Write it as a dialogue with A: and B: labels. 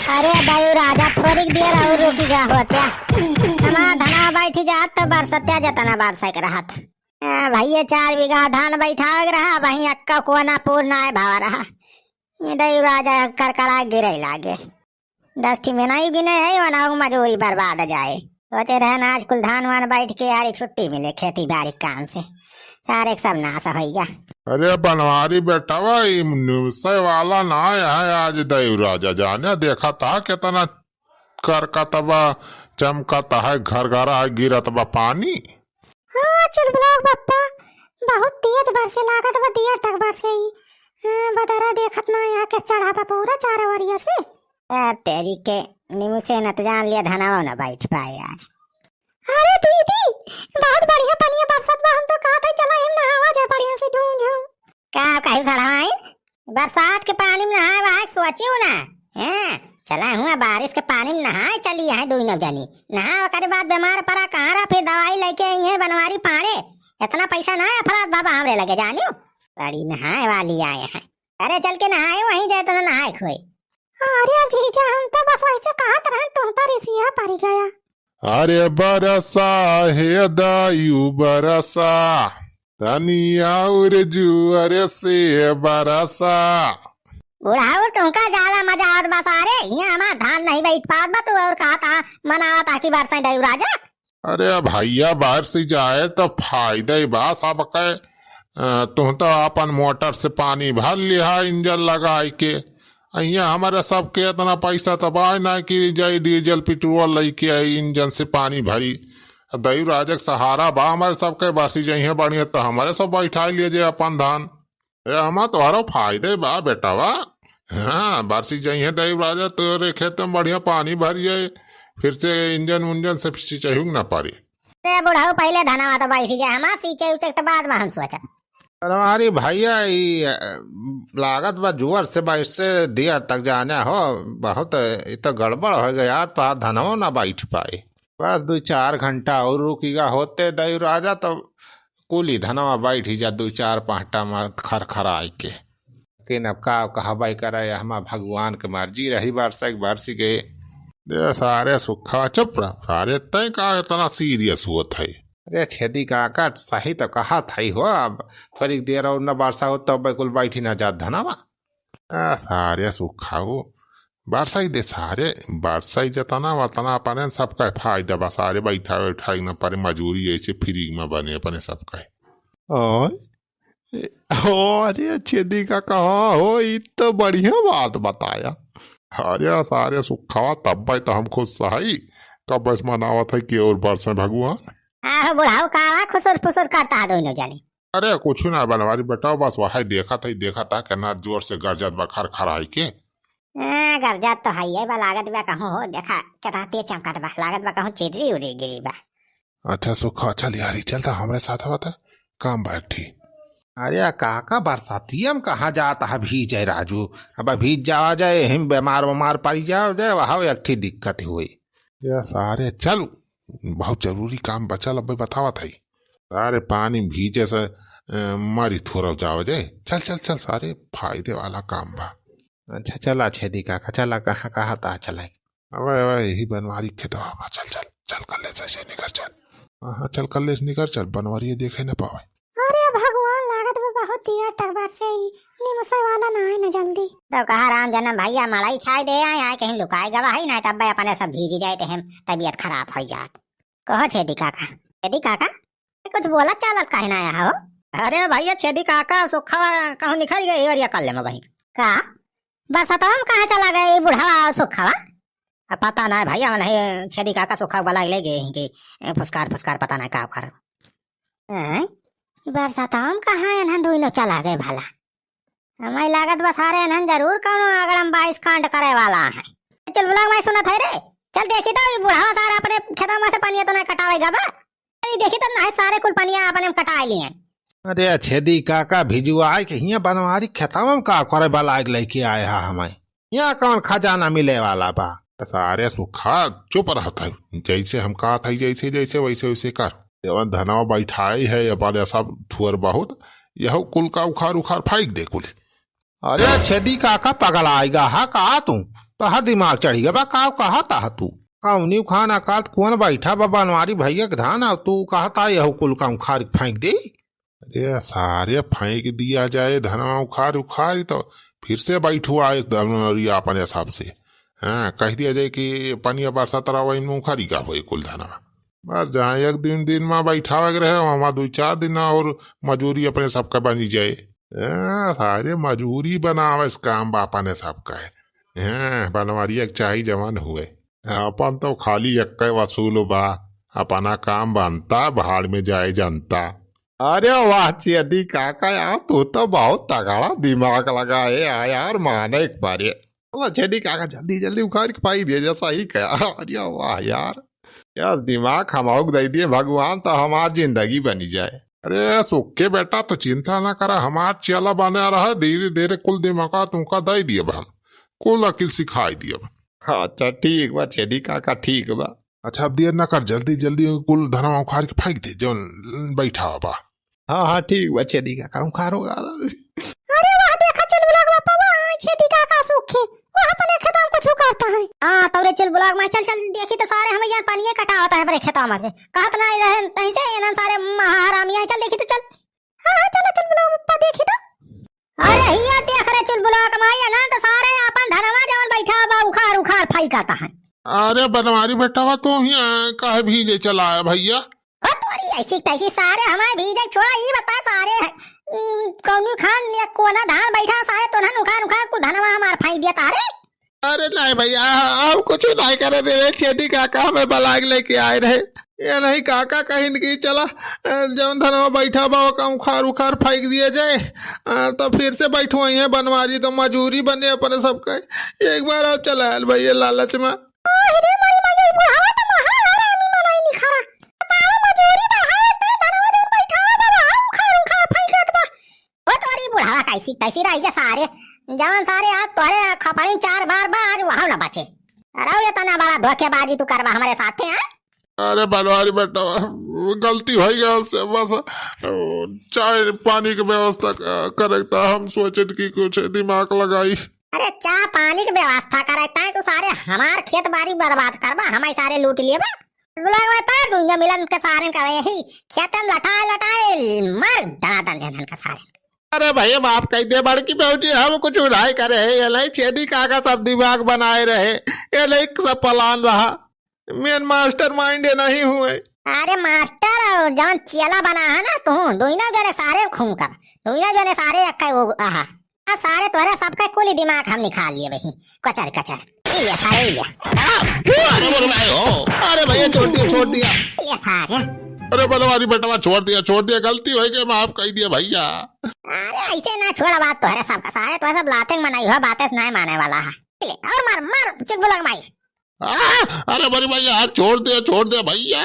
A: अरे दयू राजा थोड़ी देर और रुकी जा होत्या हमारा धना बैठी जात तो बरसत्या जतना बरसा के रहत भैया 4 बीघा धान बैठा रहा वही अक्का को ना पूर्ण आए भावा रहा ये दयू राजा करकरा गिरे लागे 10 में नहीं भी नहीं है वना मजूरी बर्बाद जाए सोचे रहे ना आज कुल धान वान बैठ के यार छुट्टी मिले खेती बाड़ी काम से सारे सब नाश हो गया।
B: अरे बनवारी बेटा न्यूज़ वाला ना है आज दयू राजा जाने देखा था कितना करकतबा चमकता है घर घर आ गिरत बा पानी।
A: हाँ चुलबुलाक पप्पा बहुत तेज बरसे लागत बा देर तक बरसे ही बदरा देखत ना यहाँ के चढ़ा बा पूरा चारों ओरिया से तेरी के नीमू से न जान लिया धनावा न बैठ पाए आज। अरे दीदी बहुत बढ़िया पानी बरसात बा हम तो कहा था चला हम नहावा जाए बढ़िया से झूम झूम का कहीं सड़ाई बरसात के पानी में नहाए वहां सोचियो ना हैं चला हुआ बारिश के पानी में नहाए चली यहाँ दो न जानी नहा करे बाद बीमार पड़ा कहाँ रहा फिर दवाई लेके आई है बनवारी पाड़े इतना पैसा ना है फराद बाबा हमरे लगे जानियो बड़ी नहाए वाली आए हैं। अरे चल के नहाए वहीं जाए तो नहाए खोए। अरे जीजा हम तो बस वैसे कहत रहे तुम तो रिसिया पड़ गया।
B: अरे बरसा है दायू बरसा तनिया और जुअर से बरसा
A: बुढ़ाऊ तुमका ज्यादा मजा आवत बस अरे यहाँ हमार धान नहीं बैठ पात बा तू और कहा था मनावा ताकि बरसा दयू राजा।
B: अरे भैया बाहर से जाए तो फायदा बा सब के तुम तो अपन मोटर से पानी भर लिया इंजन लगाई के यहाँ हमारे सबके इतना पैसा तो बाय ना कि जाई डीजल पेट्रोल लेके आई इंजन से पानी भरी दयू राजा के सहारा बा हमारे सबके बासी जाइए बढ़िया तो हमारे सब बैठा लीजिए अपन धान हम तुम्हारा फायदे बा बेटा बा हाँ बरसी जाइए दयू राजा तेरे खेत में बढ़िया पानी भर जाए फिर से इंजन उंजन से सिंचाई ना पारी
A: बुढ़ाऊ पहले धनावा तो बैठ जाए हमारा सिंचाई उचक तो बाद में हम सोचा।
C: हमारी भैया लागत बा जुअर से बाइट से देर तक जाने हो बहुत तो गड़बड़ हो गया यार तो धनवा ना बैठ पाए बस 2-4 घंटा और रुकीगा होते दयू राजा तो कुली धनवा बैठ ही जा 2-4 पाँटा में खरखराई के लेकिन अब का कहबाई करे हमारा भगवान के मर्जी रही बरसी के
B: सारे सुखा चुप रहा सारे तय का इतना सीरियस हुआ है।
C: अरे छेदी काका सही तो कहा था ही हो अब थोड़ी देर और न बरसा हो तब बिल्कुल बैठी ना जात धनावा
B: सारे सुखा हो बरसा ही दे सारे बरसा ही जतना वतना अपने सबका फायदा बा सारे बैठा बैठाई न पर मजूरी ऐसे फ्री में बने अपने सबका।
C: अरे छेदी काका हो ये तो बढ़िया बात बताया।
B: अरे सारे सुखावा तब भाई तो हम खुद सही कब बस मनावत है कि और बरसा भगवान
A: बुढ़ाऊ का खुसुर फुसुर करता है दोनों जानी।
B: अरे कुछ ना बनवारी बेटा बस वही देखा था कहना जोर से गरजत बखर खराई के
A: गरजत तो है बा लागत बा कहूं हो देखा कितना तेज चमकत बा लागत बा कहूं चिड़री उड़ी गिरी बा।
B: अच्छा सुखा चल यार चलता हमारे साथ होता काम बैठी।
C: अरे काका बरसाती हम कहाँ जाता है भीज है राजू अब भीज जावा जाए हम बीमार पड़ जाओ जाए वहाँ एक ठीक दिक्कत हुई
B: या सारे चल बहुत जरूरी काम बचल अब बतावा था सारे पानी भीजे से मारी थोड़ा जाओ जाए चल चल चल सारे फायदे वाला काम बा।
C: अच्छा चला छेदी काका चला कहाँ कहाँ था चला
B: अब यही बनवारी खेतवा चल चल चल कल से निकल चल हाँ चल कल से निकल चल बनवारी देखे न पावे।
A: अरे भगवान लागत में बहुत देर तक बरसे ही निमसे वाला ना है न जल्दी तो कहा राम जन्म भैया मड़ाई छाई दे आए कहीं लुकाए गवा है ना तब अपने सब भीज जाए हम तबीयत खराब हो जात कहो छेदी काका कुछ बोला चालत कहीं ना आया हो। अरे भैया छेदी काका सुखा कहूँ निकल गए और कल में भाई का बरसात हम कहाँ चला गए बुढ़ावा सुखा पता ना भैया नहीं छेदी काका सुखा बोला ले गए फुसकार पता नहीं का कर बरसात हम कहाँ एनहन दोनों चला गए भला हमें लागत बस सारे एनहन जरूर कौन अगड़म 22 कांड करे वाला है। चल बुला मैं सुना था रे चल देखी तो बुढ़ावा सारा अपने खेतों में से पानी तो ना कटावेगा बा देखी तो ना सारे कुल पानिया अपने कटा लिए।
C: अरे छेदी काका भिजुआ के हिया बनवारी खेतवा में का करे वाला लेके आए है हमें यहाँ कौन खजाना मिले वाला बा
B: सारे सुखा चुप रहता है जैसे हम कहा था जैसे जैसे वैसे वैसे कर धनावा बैठाई है अपने सब थुअर बहुत यह कुल का उखाड़ फेंक दे कुल।
C: अरे छेदी काका पगल आएगा हा कहा तू तोहर दिमाग चढ़ी गया बा का कहा था तू कौनी खान अकात कौन बैठा बा बनवारी भैया के धान आ तू कहता यह कुल का उखाड़ के फेंक दे।
B: अरे सारे फेंक दिया जाए धनवा उखाड़ उखाड़ तो फिर से बैठू आए धनवरिया अपने हिसाब से। हाँ कह दिया जाए कि पनिया बरसात रहा वही में उखाड़ी का हो कुल धनवा बस जहाँ एक दिन में बैठावे के रहे वहाँ 2-4 दिन और मजूरी अपने सबका बनी जाए। सारे मजूरी बनावे इस काम बापा ने सबका है। बनवारी एक चाही जवान हुए अपन तो खाली एक वसूल बा अपना काम बनता भाड़ में जाए जनता।
C: अरे वाह चेदी काका यार तू तो बहुत तगड़ा दिमाग लगाए यार माने एक बार चेदी काका जल्दी जल्दी उखाड़ के पाई दिए जैसा ही कहा। अरे वाह यार यार दिमाग हम दे दिए भगवान तो हमारी जिंदगी बनी जाए।
B: अरे सुखे बेटा तो चिंता ना करा हमार चला बना रहा धीरे धीरे कुल दिमाग तुमका दे दिए हम कुल अकिल सिखाई दिए।
C: अच्छा ठीक बा छेदी काका ठीक बा।
B: अच्छा अब देर ना कर जल्दी जल्दी कुल धनवा उखाड़ के फेंक दे जो बैठा बा।
C: हाँ ठीक बा छेदी काका उखाड़ोगा।
A: अरे वाह देखा चुलबुलाक बापा वहाँ छेदी काका सूखे वहाँ अपने खेतों में कुछ करता है। हाँ तवरे चुलबुलाक में चल चल देखी तो सारे हमें यार पानी कटा होता है अपने खेतों में से कहत ना रहे तहीं से ये सारे महारामिया चल देखी तो चल। हाँ चलो चुलबुलाक बापा देखी तो। अरे हिया देख रहे चुलबुलाक माया ना तो सारे अपन धनवा जवन बैठा बा उखाड़ उखाड़ फेंकाता है।
B: अरे बनवारी बेटा तो ही कहे भीजे चला है भैया
A: तुम्हारी ऐसी तैसी सारे हमारे भीजे छोड़ा ये बता सारे कौनू खान या कोना धान बैठा सारे तो ना उखाड़ उखाड़ को धनवा हमार फेंक दिया तारे।
C: अरे नहीं भैया आप कुछ नहीं करे दे रहे छेदी काका हमें बलाग लेके आए रहे ये नहीं काका कहीं की चला जब धनवा बैठा बा का उखाड़ उखाड़ फेंक दिया जाए तो फिर से बैठो है बनवारी तो मजूरी बने अपने सबका एक बार आप चला भैया लालच में।
A: अरे मारी माई बुढ़ावा तो महा अरे मी मनाई नहीं खरा बाबा मजूरी बढ़ावा ते धनवा जन बैठा बाबा उखाड़ उखाड़ फेंकत बा ओ तोरी बुढ़ावा कैसी तैसी रही जा सारे जवान सारे आज तोरे खपड़ी 4 बार आज वहां ना बचे। अरे ये तना बड़ा धोखेबाजी तू करवा हमारे साथ है।
B: अरे बनवारी बेटा गलती हो गया हमसे बस चाय पानी की व्यवस्था करेगा हम सोचे कि कुछ दिमाग लगाई।
A: अरे चाय पानी की व्यवस्था करता है तो सारे हमार खेत बाड़ी बर्बाद करबा हमारे सारे लूट लिए बा लोग में पा दूंगा मिलन के सारे का यही खेत में लटाए मर दनादन जन का सारे।
C: अरे भैया बाप कह दे बड़की बेटी हम कुछ उड़ाई करे ये नहीं छेदी काका सब दिमाग बनाए रहे ये नहीं सब प्लान रहा मेन मास्टर माइंड नहीं हुए।
A: अरे मास्टर जवन चेला बना है ना तू दोनों जने सारे खून कर दोनों जने सारे रखा वो आहा सारे तोरे सबका कुल दिमाग हम निकाल लिए भाई कचर कचर ये सारे
C: अरे भैया छोड़ दिया
A: ये सारे।
B: अरे बनवारी बेटा छोड़ दिया गलती हो गई माफ कह दिया भैया।
A: अरे ऐसे ना छोड़ा बात तोरे सबका सारे तो सब लाते मनाई हुआ बातें नहीं माने वाला है और मार मार चुप बोला माई।
B: अरे बड़ी भैया छोड़ दे भैया।